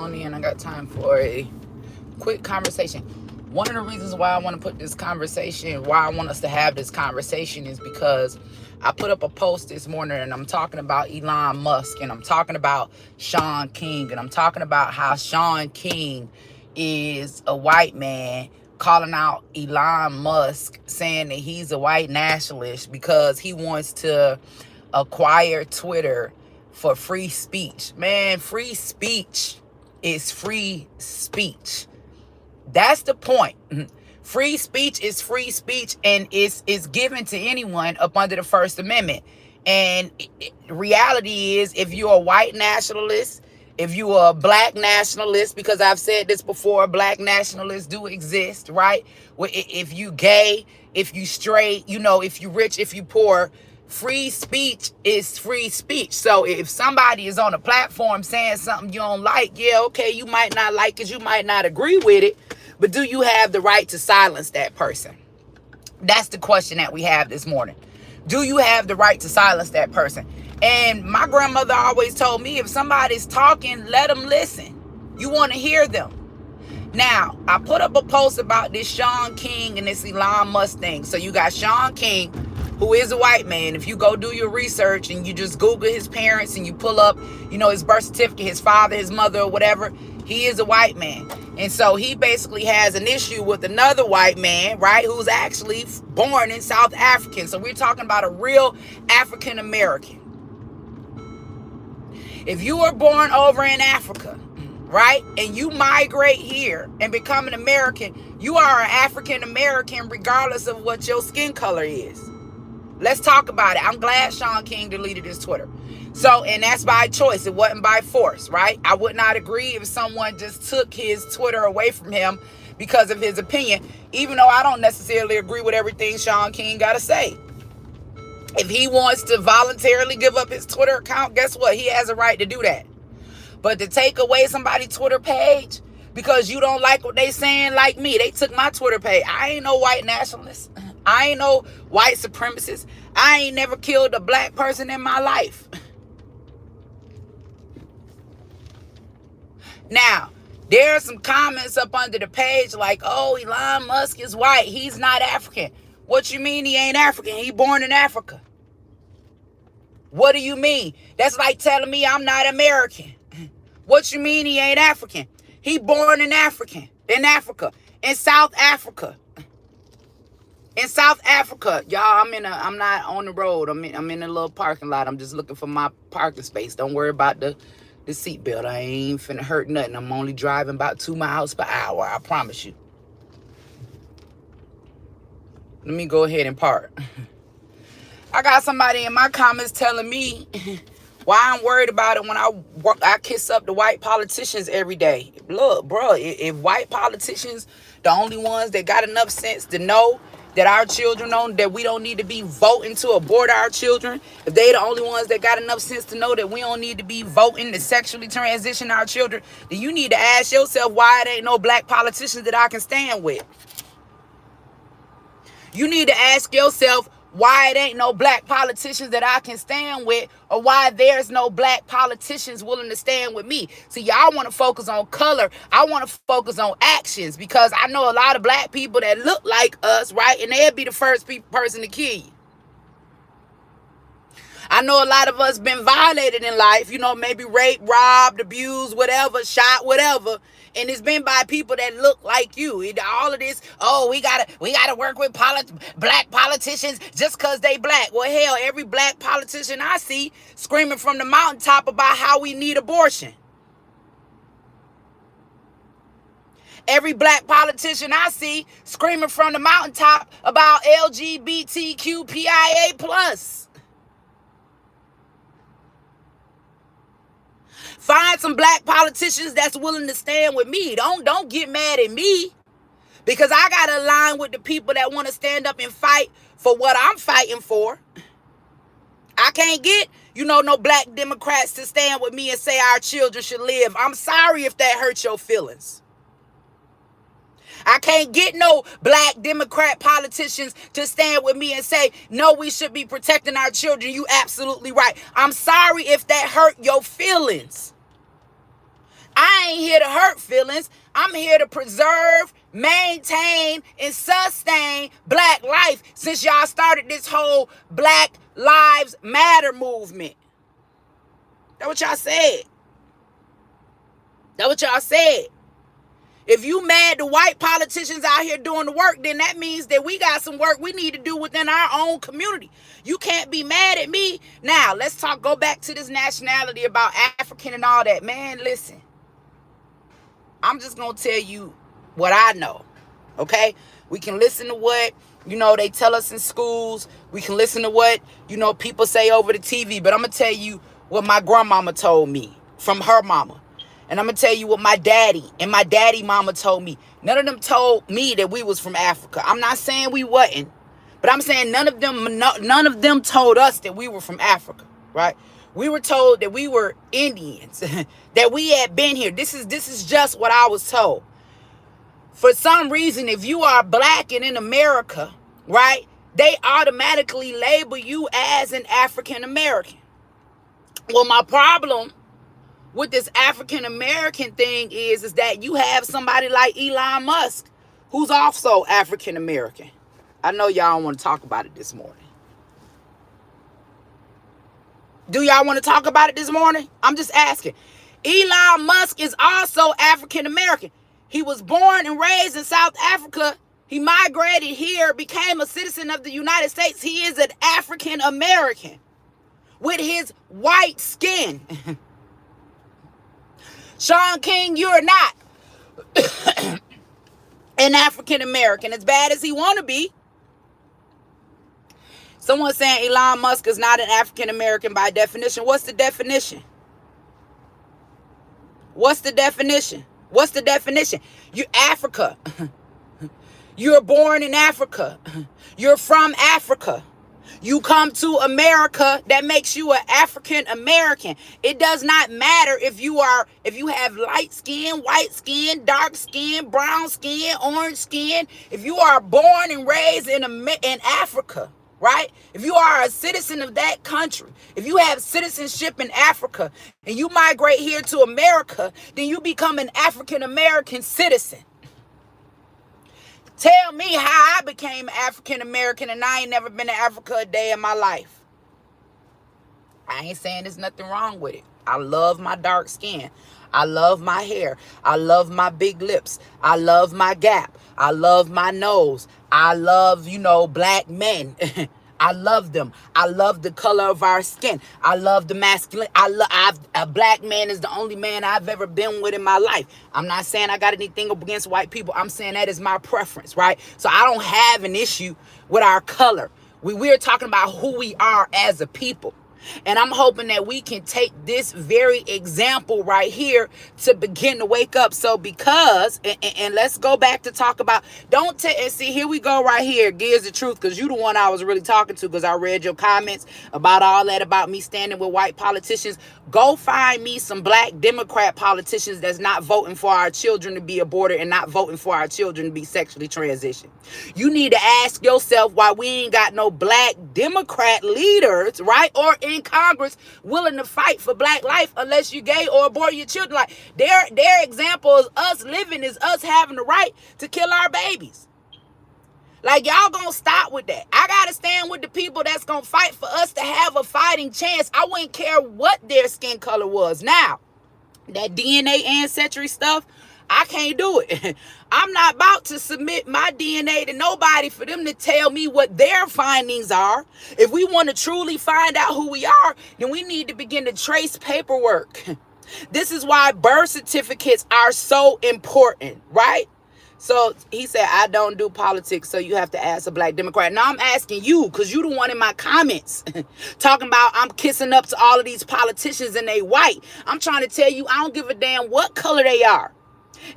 on in. I got time for a quick conversation. One of the reasons why I want to put this conversation, why I want us to have this conversation, is because I put up a post this morning and I'm talking about Elon Musk, and I'm talking about Sean King, and I'm talking about how Sean King is a white man calling out Elon Musk, saying that he's a white nationalist because he wants to acquire Twitter for free speech. Man, free speech is free speech. That's the point. Free speech is free speech, and it's given to anyone up under the First Amendment. And reality is, if you're a white nationalist, if you are a black nationalist, because I've said this before, black nationalists do exist, right? If you gay, if you straight, if you rich, if you poor, free speech is free speech. So if somebody is on a platform saying something you don't like, yeah, okay, you might not like it, you might not agree with it, but do you have the right to silence that person? That's the question that we have this morning. Do you have the right to silence that person? And my grandmother always told me, if somebody's talking, let them listen. You want to hear them. Now, I put up a post about this Sean King and this Elon Musk thing. So you got Sean King, who is a white man. If you go do your research and you just Google his parents and you pull up, his birth certificate, his father, his mother, or whatever, he is a white man. And so he basically has an issue with another white man, right, who's actually born in South Africa. So we're talking about a real African American. If you were born over in Africa, right, and you migrate here and become an American, you are an African American regardless of what your skin color is. Let's talk about it. I'm glad Sean King deleted his Twitter. So, and that's by choice. It wasn't by force, right? I would not agree if someone just took his Twitter away from him because of his opinion, even though I don't necessarily agree with everything Sean King got to say. If he wants to voluntarily give up his Twitter account, guess what? He has a right to do that. But to take away somebody's Twitter page because you don't like what they saying, like me, they took my Twitter page. I ain't no white nationalist. I ain't no white supremacist. I ain't never killed a black person in my life. Now, there are some comments up under the page like, oh, Elon Musk is white. He's not African. What you mean he ain't African? He born in Africa. What do you mean? That's like telling me I'm not American. What you mean he ain't African? He born in Africa, in South Africa. In South Africa, y'all, I'm not on the road. I'm in a little parking lot. I'm just looking for my parking space. Don't worry about the seatbelt. I ain't finna hurt nothing. I'm only driving about 2 miles per hour. I promise you. Let me go ahead and park. I got somebody in my comments telling me why I'm worried about it when I kiss up the white politicians every day. Look, bro, if white politicians, the only ones that got enough sense to know that our children know that we don't need to be voting to abort our children, if they the only ones that got enough sense to know that we don't need to be voting to sexually transition our children, then you need to ask yourself why it ain't no black politicians that I can stand with. You need to ask yourself why it ain't no black politicians that I can stand with, or why there's no black politicians willing to stand with me. See, y'all want to focus on color. I want to focus on actions, because I know a lot of black people that look like us, right? And they'll be the first person to kill you. I know a lot of us been violated in life, maybe raped, robbed, abused, whatever, shot, whatever. And it's been by people that look like you. All of this, we gotta work with black politicians just because they black. Well, hell, every black politician I see screaming from the mountaintop about how we need abortion. Every black politician I see screaming from the mountaintop about LGBTQPIA+. Find some black politicians that's willing to stand with me. Don't get mad at me, because I got to align with the people that want to stand up and fight for what I'm fighting for. I can't get, no black Democrats to stand with me and say our children should live. I'm sorry if that hurts your feelings. I can't get no black Democrat politicians to stand with me and say, no, we should be protecting our children. You absolutely right. I'm sorry if that hurt your feelings. I ain't here to hurt feelings. I'm here to preserve, maintain, and sustain black life since y'all started this whole Black Lives Matter movement. That's what y'all said. That's what y'all said. If you mad the white politicians out here doing the work, then that means that we got some work we need to do within our own community. You can't be mad at me. Now, let's go back to this nationality about African and all that. Man, listen. I'm just going to tell you what I know, okay? We can listen to what, they tell us in schools. We can listen to what, people say over the TV. But I'm going to tell you what my grandmama told me from her mama. And I'm going to tell you what my daddy and my daddy mama told me. None of them told me that we was from Africa. I'm not saying we wasn't. But I'm saying none of them told us that we were from Africa, right? We were told that we were Indians, that we had been here. This is just what I was told. For some reason, if you are black and in America, right, they automatically label you as an African American. Well, my problem with this African American thing is that you have somebody like Elon Musk, who's also African American. I know y'all don't want to talk about it this morning. Do y'all want to talk about it this morning? I'm just asking. Elon Musk is also African American. He was born and raised in South Africa. He migrated here, became a citizen of the United States. He is an African American with his white skin. Sean King, you're not an African American, as bad as he want to be. Someone saying Elon Musk is not an African American by definition. What's the definition? What's the definition? What's the definition? You're Africa. You're born in Africa. You're from Africa. You come to America, that makes you an African American. It does not matter if you have light skin, white skin, dark skin, brown skin, orange skin. If you are born and raised in Africa, right? If you are a citizen of that country, if you have citizenship in Africa and you migrate here to America, then you become an African American citizen. Tell me how I became African American and I ain't never been to Africa a day in my life. I ain't saying there's nothing wrong with it. I love my dark skin. I love my hair. I love my big lips. I love my gap. I love my nose. I love, black men. I love them. I love the color of our skin. I love the masculine. A black man is the only man I've ever been with in my life. I'm not saying I got anything up against white people. I'm saying that is my preference, right? So I don't have an issue with our color. We're talking about who we are as a people. And I'm hoping that we can take this very example right here to begin to wake up. So because, and let's go back to talk about, and see, here we go right here. Here's the truth, because you the one I was really talking to, because I read your comments about all that, about me standing with white politicians. Go find me some black Democrat politicians that's not voting for our children to be aborted and not voting for our children to be sexually transitioned. You need to ask yourself why we ain't got no black Democrat leaders, right? Or in Congress willing to fight for black life unless you're gay or abort your children. Like their example is us living, is us having the right to kill our babies. Like, y'all gonna stop with that. I gotta stand with the people that's gonna fight for us to have a fighting chance. I wouldn't care what their skin color was. Now, that DNA ancestry stuff, I can't do it. I'm not about to submit my DNA to nobody for them to tell me what their findings are. If we want to truly find out who we are, then we need to begin to trace paperwork. This is why birth certificates are so important, right? So he said, I don't do politics, so you have to ask a black Democrat. Now I'm asking you, because you the one in my comments talking about I'm kissing up to all of these politicians and they white. I'm trying to tell you, I don't give a damn what color they are.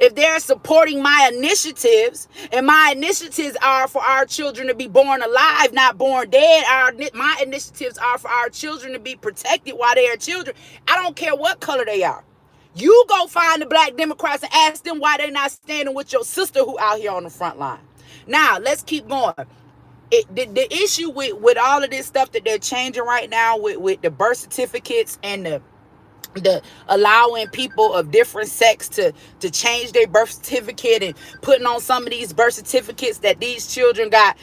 If they're supporting my initiatives, and my initiatives are for our children to be born alive, not born dead, my initiatives are for our children to be protected while they are children, I don't care what color they are. You go find the black Democrats and ask them why they're not standing with your sister who out here on the front line. Now, let's keep going. The issue with all of this stuff that they're changing right now with the birth certificates and the allowing people of different sex to change their birth certificate and putting on some of these birth certificates that these children got,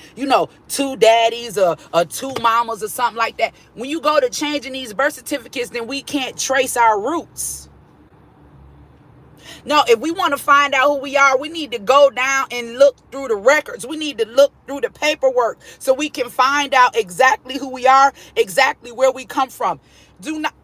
two daddies or two mamas or something like that. When you go to changing these birth certificates, then we can't trace our roots. No, if we want to find out who we are, we need to go down and look through the records. We need to look through the paperwork so we can find out exactly who we are, exactly where we come from.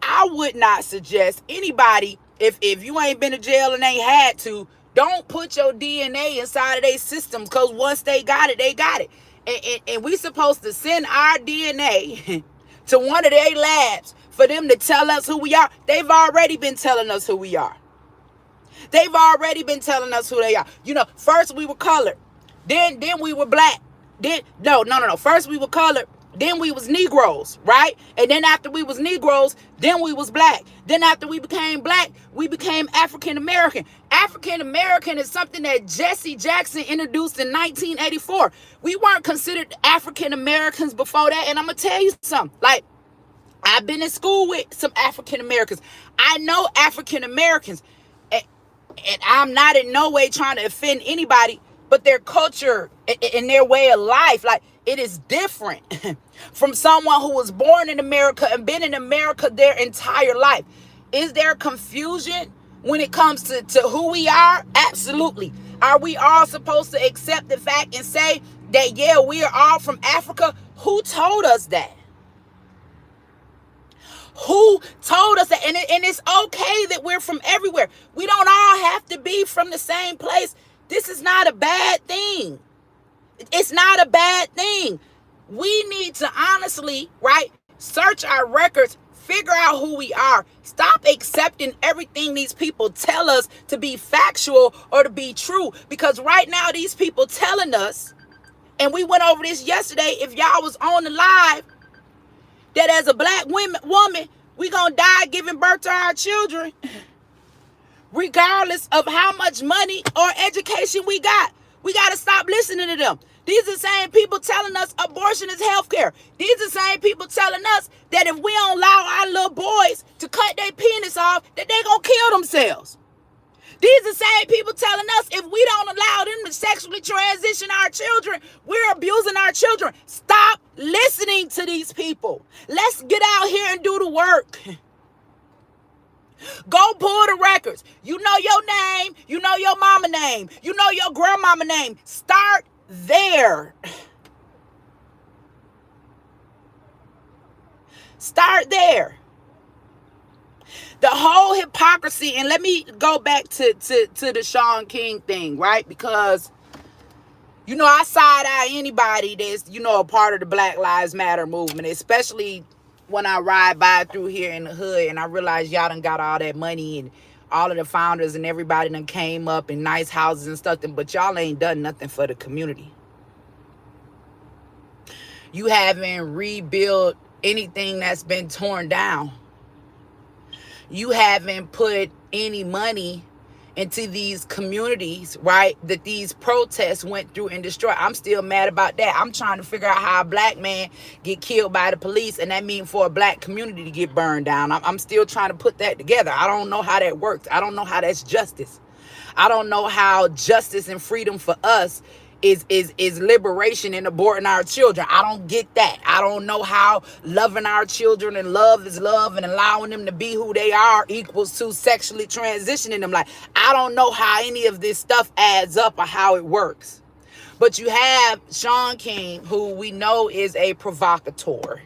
I would not suggest anybody, if you ain't been to jail and ain't had to, don't put your DNA inside of their systems, because once they got it, they got it. And we supposed to send our DNA to one of their labs for them to tell us who we are. They've already been telling us who we are. They've already been telling us who they are. First we were colored, then we were black. No. First we were colored, then we was Negroes, right? And then after we was Negroes, then we was black. Then after we became black, we became African American. African American is something that Jesse Jackson introduced in 1984. We weren't considered African Americans before that. And I'm gonna tell you something. Like, I've been in school with some African Americans. I know African Americans. And I'm not in no way trying to offend anybody, but their culture and their way of life, like, it is different from someone who was born in America and been in America their entire life. Is there confusion when it comes to who we are? Absolutely. Are we all supposed to accept the fact and say that, yeah, we are all from Africa? Who told us that? Who told us that? And it's okay that we're from everywhere. We don't all have to be from the same place. This is not a bad thing. It's not a bad thing. We need to honestly, right, search our records, figure out who we are. Stop accepting everything these people tell us to be factual or to be true. Because right now, these people telling us, and we went over this yesterday, if y'all was on the live, that as a black woman, we gonna die giving birth to our children, regardless of how much money or education we got. We gotta stop listening to them. These are the same people telling us abortion is healthcare. These are the same people telling us that if we don't allow our little boys to cut their penis off, that they gonna kill themselves. These are the same people telling us if we don't allow them to sexually transition our children, we're abusing our children. Stop listening to these people. Let's get out here and do the work. Go pull the records. You know your name. You know your mama name. You know your grandmama name. Start there. Start there. The whole hypocrisy, and let me go back to the Shaun King thing, right? Because, I side-eye anybody that's, a part of the Black Lives Matter movement, especially when I ride by through here in the hood and I realize y'all done got all that money and all of the founders and everybody done came up in nice houses and stuff, but y'all ain't done nothing for the community. You haven't rebuilt anything that's been torn down. You haven't put any money into these communities, right, that these protests went through and destroyed. I'm still mad about that. I'm trying to figure out how a black man get killed by the police, and that means for a black community to get burned down. I'm still trying to put that together. I don't know how that works. I don't know how that's justice. I don't know how justice and freedom for us is liberation and aborting our children. I don't get that. I don't know how loving our children and love is love and allowing them to be who they are equals to sexually transitioning them. Like, I don't know how any of this stuff adds up or how it works. But you have Shaun King, who we know is a provocateur,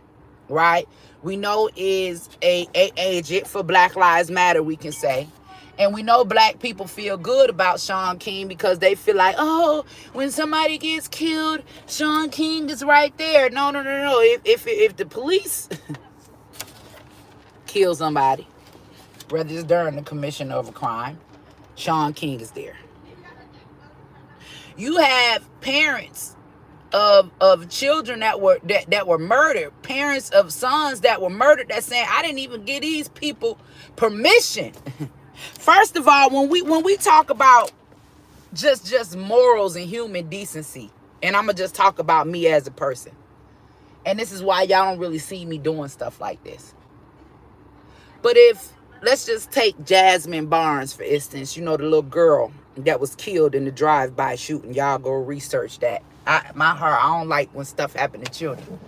right? We know is a agent for Black Lives Matter, we can say. And we know black people feel good about Shaun King because they feel like, oh, when somebody gets killed, Shaun King is right there. No. If the police kill somebody, whether it's during the commission of a crime, Shaun King is there. You have parents of children that were murdered, parents of sons that were murdered, that saying, I didn't even give these people permission. First of all, when we talk about just morals and human decency, and I'm gonna just talk about me as a person, and this is why y'all don't really see me doing stuff like this. But if let's just take Jasmine Barnes, for instance. You know, the little girl that was killed in the drive-by shooting. Y'all go research that. I don't like when stuff happen to children.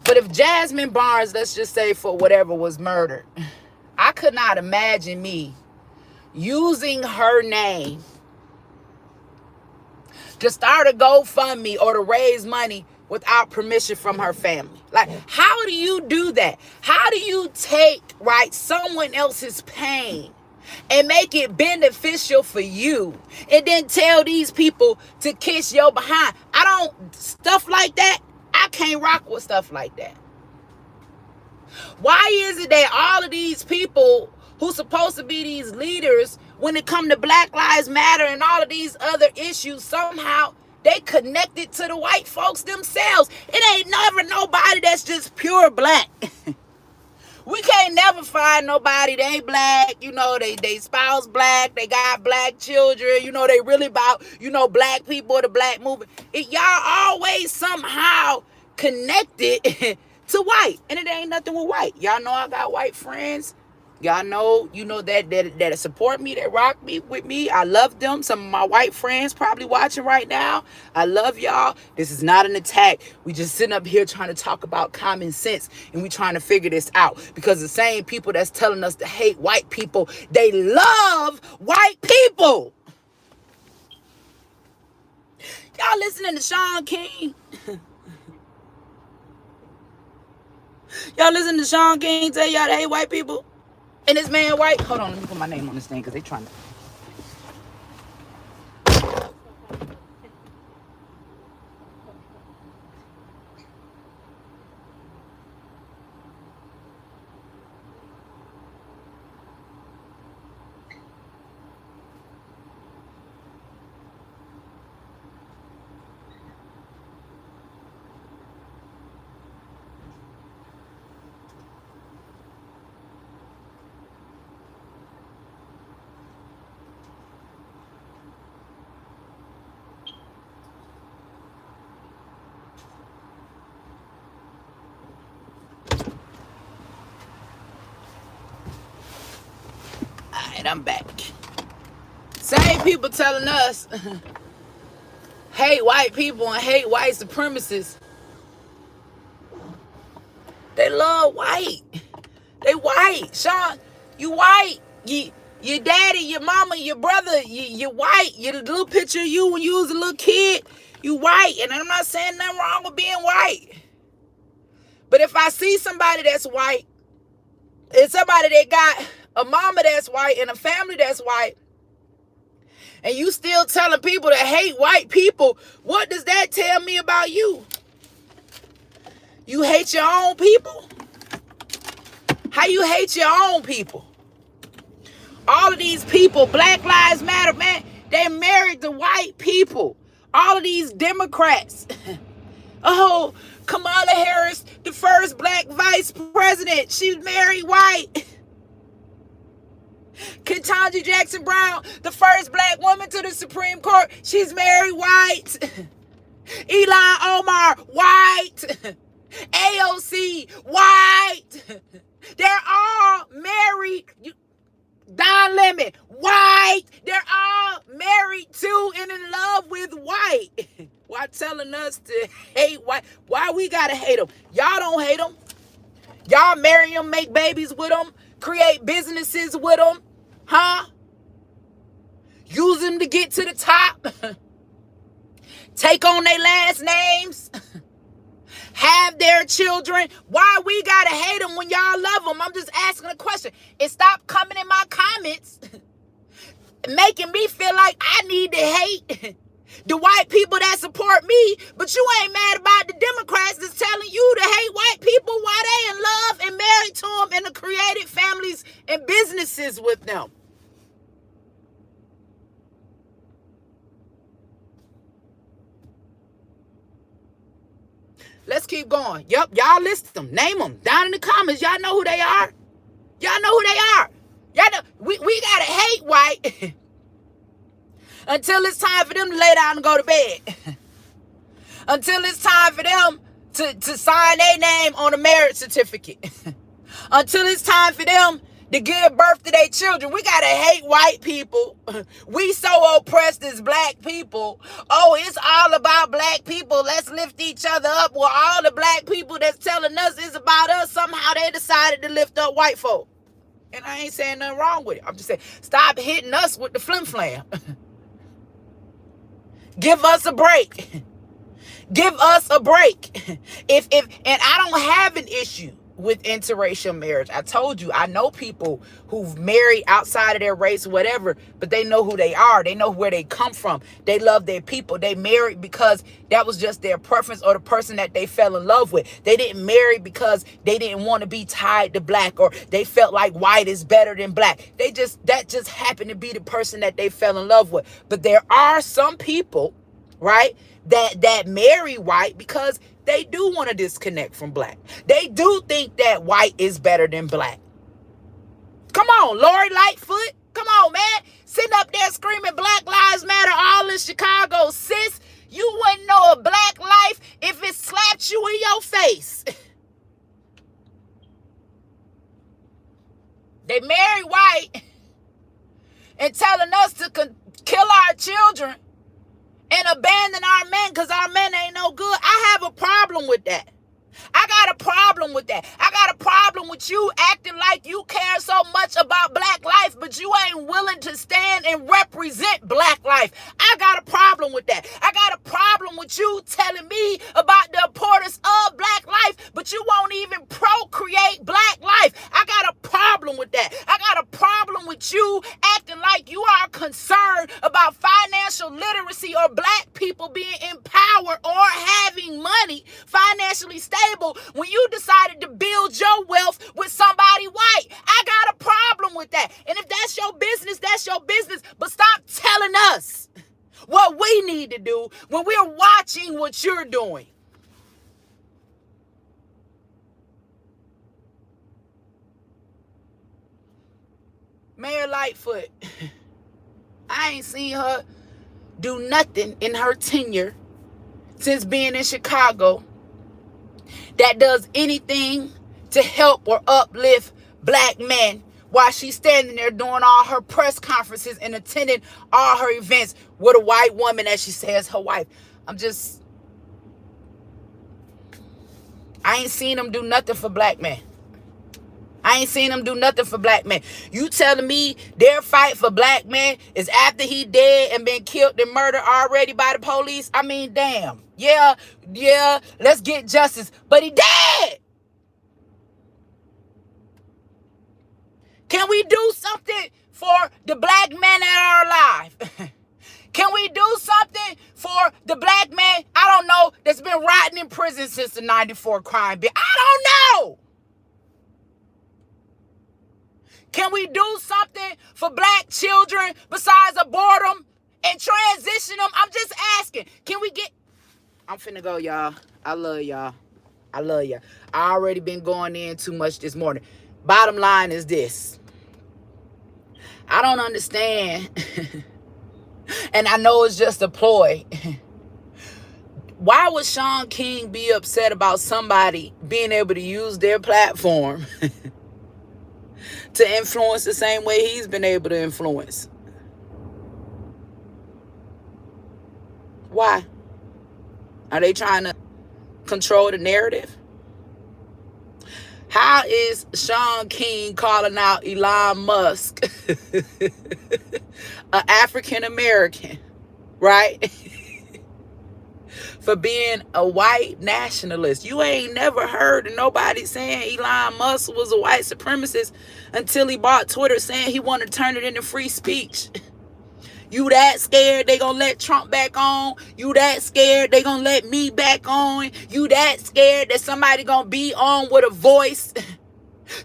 But if Jasmine Barnes, let's just say for whatever, was murdered, I could not imagine me using her name to start a GoFundMe or to raise money without permission from her family. Like, how do you do that? How do you take, right, someone else's pain and make it beneficial for you and then tell these people to kiss your behind? Stuff like that, I can't rock with stuff like that. Why is it that all of these people who supposed to be these leaders, when it come to Black Lives Matter and all of these other issues, somehow they connected to the white folks themselves? It ain't never nobody that's just pure black. We can't never find nobody. They ain't black. You know, they spouse black. They got black children. You know, they really about, black people, the black movement. Y'all always somehow connected to white. And it ain't nothing with white. Y'all know I got white friends. Y'all know, that support me, that rock me with me. I love them. Some of my white friends probably watching right now. I love y'all. This is not an attack. We just sitting up here trying to talk about common sense, and we trying to figure this out, because the same people that's telling us to hate white people, they love white people. Y'all listening to Sean King? Y'all listening to Sean King tell y'all to hate white people? And this man white? Hold on, let me put my name on this thing because they trying to. Alright, I'm back. Same people telling us hate white people and hate white supremacists. They love white. They white. Sean, you white. Your daddy, your mama, your brother, you white. Your little picture of you when you was a little kid, you white. And I'm not saying nothing wrong with being white. But if I see somebody that's white, and somebody that got a mama that's white and a family that's white, and you still telling people to hate white people, what does that tell me about you? You hate your own people? How you hate your own people? All of these people, Black Lives Matter, man, they married to white people. All of these Democrats. Oh, Kamala Harris, the first black vice president, she's married white. Ketanji Jackson Brown, the first black woman to the Supreme Court, she's married white. Elon Omar, white. AOC, white. They're all married. Don Lemon, white. They're all married to and in love with white. Why telling us to hate white? Why we gotta hate them? Y'all don't hate them. Y'all marry them, make babies with them, create businesses with them, huh? Use them to get to the top. Take on their last names. Have their children. Why we gotta hate them when y'all love them? I'm just asking a question. And stop coming in my comments making me feel like I need to hate the white people that support me, but you ain't mad about the Democrats that's telling you to hate white people while they in love and married to them and created families and businesses with them. Let's keep going. Yup, y'all list them. Name them. Down in the comments. Y'all know who they are. Y'all know who they are. Y'all know, we gotta hate white until it's time for them to lay down and go to bed. Until it's time for them to sign their name on a marriage certificate. Until it's time for them to give birth to their children. We got to hate white people. We so oppressed as black people. Oh, it's all about black people. Let's lift each other up. Well, all the black people that's telling us it's about us, somehow they decided to lift up white folk. And I ain't saying nothing wrong with it. I'm just saying, stop hitting us with the flim-flam. Give us a break. Give us a break. And I don't have an issue with interracial marriage. I told you, I know people who've married outside of their race, whatever, but they know who they are. They know where they come from. They love their people. They married because that was just their preference or the person that they fell in love with. They didn't marry because they didn't want to be tied to black, or they felt like white is better than black. That just happened to be the person that they fell in love with. But there are some people, right, that marry white because they do want to disconnect from black. They do think that white is better than black. Come on, Lori Lightfoot. Come on, man. Sitting up there screaming Black Lives Matter all in Chicago. Sis, you wouldn't know a black life if it slapped you in your face. They marry white and telling us to kill our children and abandon our men because our men ain't no good. I have a problem with that. I got a problem with that. I got a problem with you acting like you care so much about black life, but you ain't willing to stand and represent black life. I got a problem with that. I got a problem with you telling me about the importance of black life, but you won't even procreate black life. I got a problem with that. I got a problem with you acting like you are concerned about financial literacy or black people being empowered or having money, financially stable, when you decided to build your wealth with somebody white. I got a problem with that. And if that's your business, that's your business. But stop telling us what we need to do when we're watching what you're doing. Mayor Lightfoot, I ain't seen her do nothing in her tenure since being in Chicago that does anything to help or uplift black men while she's standing there doing all her press conferences and attending all her events with a white woman that she says her wife. I ain't seen them do nothing for black men. I ain't seen them do nothing for black men. You telling me their fight for black men is after he dead and been killed and murdered already by the police? I mean, damn. Yeah, let's get justice. But he dead. Can we do something for the black men that are alive? Can we do something for the black man, I don't know, that's been rotting in prison since the 94 crime bill? I don't know. Can we do something for black children besides abort them and transition them? I'm just asking. Can we get... I'm finna go, y'all. I love y'all. I already been going in too much this morning. Bottom line is this. I don't understand. And I know it's just a ploy. Why would Shaun King be upset about somebody being able to use their platform to influence the same way he's been able to influence? Why? Are they trying to control the narrative? How is Shaun King calling out Elon Musk, an African American, right? For being a white nationalist? You ain't never heard of nobody saying Elon Musk was a white supremacist until he bought Twitter, saying he wanted to turn it into free speech. You that scared they gonna let Trump back on? You that scared they gonna let me back on? You that scared that somebody gonna be on with a voice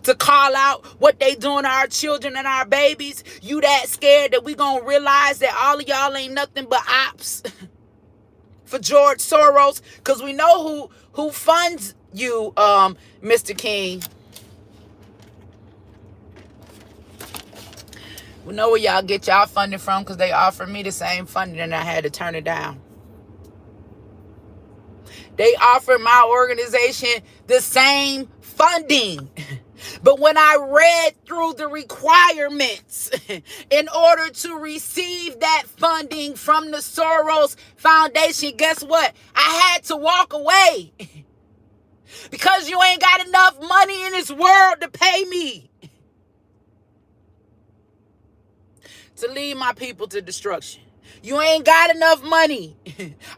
to call out what they doing to our children and our babies? You that scared that we gonna realize that all of y'all ain't nothing but ops for George Soros? Because we know who funds you, Mr. King. We know where y'all get y'all funding from, because they offered me the same funding and I had to turn it down. They offered my organization the same funding. But when I read through the requirements in order to receive that funding from the Soros Foundation, guess what? I had to walk away because you ain't got enough money in this world to pay me to lead my people to destruction. You ain't got enough money.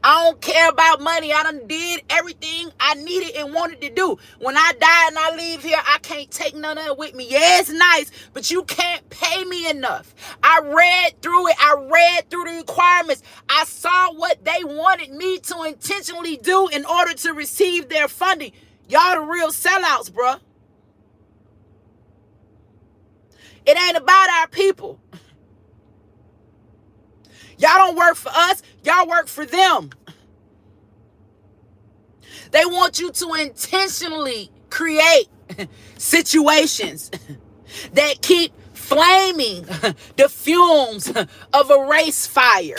I don't care about money. I done did everything I needed and wanted to do. When I die and I leave here, I can't take none of it with me. Yeah, it's nice, but you can't pay me enough. I read through it. I read through the requirements. I saw what they wanted me to intentionally do in order to receive their funding. Y'all the real sellouts, bruh. It ain't about our people. Y'all don't work for us. Y'all work for them. They want you to intentionally create situations that keep flaming the fumes of a race fire.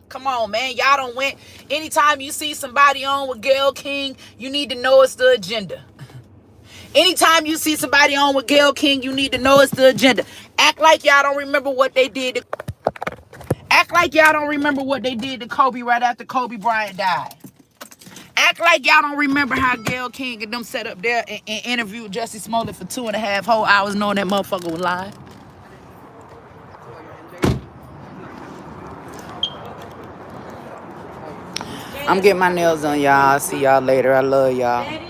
Come on, man. Y'all don't win. Anytime you see somebody on with Gayle King, you need to know it's the agenda. Anytime you see somebody on with Gayle King, you need to know it's the agenda. Act like y'all don't remember what they did. Act like y'all don't remember what they did to Kobe right after Kobe Bryant died. Act like y'all don't remember how Gayle King and them sat up there and interviewed Jussie Smollett for 2.5 whole hours knowing that motherfucker was lying. I'm getting my nails done, y'all. I'll see y'all later. I love y'all.